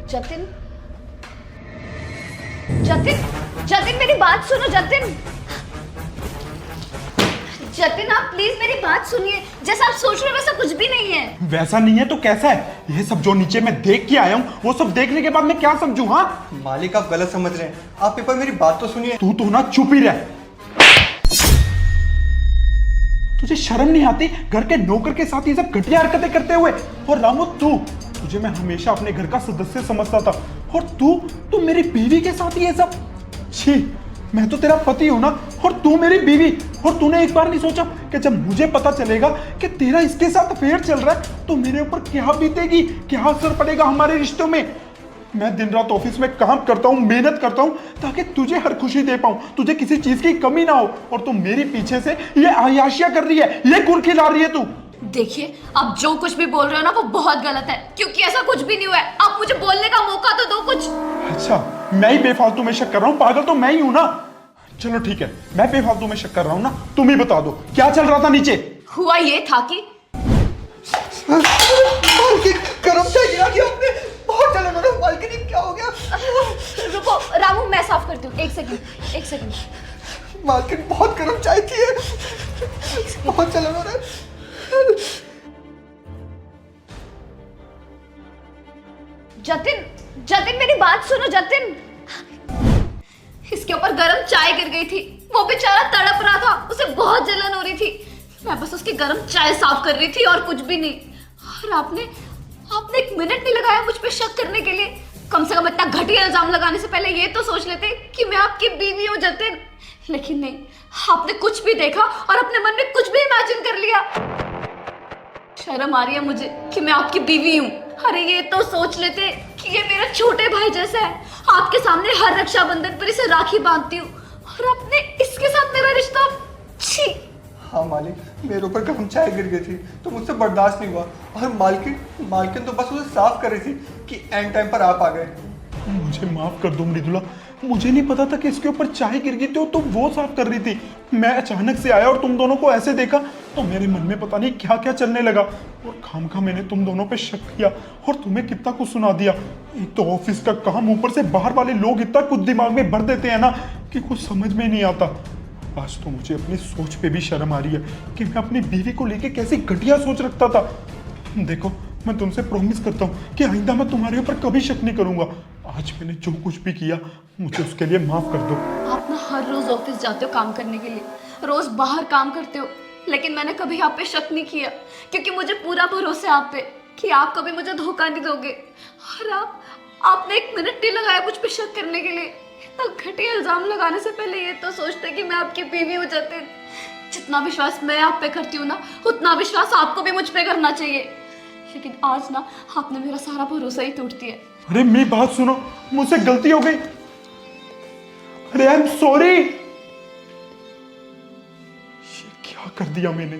जतिन, जतिन, जतिन मेरी बात सुनो जतिन। जतिन आप प्लीज मेरी बात सुनिए। जैसा आप सोच रहे हो वैसा कुछ भी नहीं है। वैसा नहीं है तो कैसा है? ये सब जो नीचे मैं देख के आया हूँ वो सब देखने के बाद मैं क्या समझूं? हाँ मालिक आप गलत समझ रहे हैं। आप एक बार मेरी बात तो सुनिए। तू तो ना चुप ही रह। तुझे शर्म नहीं आती घर के नौकर के साथ ये सब घटिया हरकतें करते हुए? और रामू तुझे मैं हमेशा अपने घर का सदस्य समझता था और तू मेरी बीवी के साथ ये सब। छी, मैं तो तेरा पति हूं ना और तू मेरी बीवी। और तूने एक बार नहीं सोचा कि जब मुझे पता चलेगा कि तेरा इसके साथ अफेयर चल रहा है तो मेरे ऊपर क्या बीतेगी, क्या असर पड़ेगा हमारे रिश्तों में? मैं दिन रात ऑफिस में काम करता हूँ, मेहनत करता हूँ ताकि तुझे हर खुशी दे पाऊं, तुझे किसी चीज की कमी ना हो। और तू मेरे पीछे से ये अयाशिया कर रही है, ये गुड़ खिला रही है तू। देखिए आप जो कुछ भी बोल रहे हो ना वो बहुत गलत है, क्योंकि ऐसा कुछ भी नहीं हुआ है। आप मुझे बोलने का मौका तो दो कुछ। अच्छा मैं ही बेफालतू में शक कर रहा हूँ? पागल तो मैं ही हूं ना। चलो ठीक है, मैं बेफालतू में शक कर रहा हूँ ना। तुम ही बता दो क्या चल रहा था नीचे। हुआ ये था कि मालकिन गरम चाय गिरा दिया आपने। बहुत जलन हो रहा है मालकिन, ये क्या हो गया? रुको रामू मैं साफ करती हूँ। एक सेकंड, एक सेकंड। मालकिन बहुत गरम चाय थी ये। बहुत जलन हो रहा है। जतिन, जतिन मेरी बात सुनो जतिन। इसके ऊपर गर्म चाय गिर गई थी। वो बेचारा तड़प रहा था, उसे बहुत जलन हो रही थी। मैं बस उसकी गर्म चाय साफ कर रही थी और कुछ भी नहीं। और आपने एक मिनट नहीं लगाया मुझ पे शक करने के लिए। कम से कम इतना घटिया इल्जाम लगाने से पहले ये तो सोच लेते कि मैं आपकी बीवी हूँ जतिन। लेकिन नहीं, आपने कुछ भी देखा और अपने मन में कुछ भी इमेजिन कर लिया। शर्म आ रही है मुझे कि मैं आपकी बीवी हूँ। अरे ये तो सोच लेते कि ये मेरा छोटे भाई जैसा है। आपके सामने हर रक्षाबंधन पर इसे राखी बांधती हूँ और आपने इसके साथ मेरा रिश्ता। छी। हाँ मालिक, मेरे ऊपर गरम चाय गिर गई थी तो मुझसे बर्दाश्त नहीं हुआ। और मालकिन तो बस उसे साफ कर रही थी कि एंड टाइम पर आप आ गए। मुझे माफ कर दो मृदुला, मुझे नहीं पता था कि इसके ऊपर चाय गिर गई थी तो वो साफ कर रही थी। मैं अचानक से आया और तुम दोनों को ऐसे देखा तो मेरे मन में पता नहीं क्या क्या चलने लगा और खामखा मैंने तुम दोनों पे शक किया और तुम्हें कितना कुछ सुना दिया। एक तो ऑफिस का काम, ऊपर से बाहर वाले लोग इतना कुछ दिमाग में भर देते हैं ना कि कुछ समझ में नहीं आता। आज तो मुझे अपनी सोच पे भी शर्म आ रही है कि मैं अपनी बीवी को लेके कैसी घटिया सोच रखता था। देखो मैं तुमसे प्रॉमिस करता हूँ कि आइंदा मैं तुम्हारे ऊपर कभी शक नहीं करूंगा। आज मैंने जो कुछ भी किया मुझे उसके लिए माफ कर दो। आप ना हर रोज ऑफिस जाते हो काम करने के लिए, रोज बाहर काम करते हो, लेकिन मैंने कभी आप पे शक नहीं किया क्योंकि मुझे पूरा भरोसा है आप पे कि आप कभी मुझे धोखा नहीं दोगे। और आपने एक मिनट नहीं लगाया मुझ पे शक करने के लिए। इतना घटिया इल्जाम लगाने से पहले ये तो सोचते कि मैं आपकी बीवी हूँ जतिन। जितना विश्वास मैं आप पे करती हूँ ना उतना विश्वास आपको भी मुझ पे करना चाहिए। लेकिन आज ना आपने मेरा सारा भरोसा ही तोड़ दिया। अरे मेरी बात सुनो, मुझसे गलती हो गई। अरे आई एम सॉरी। ये क्या कर दिया मैंने?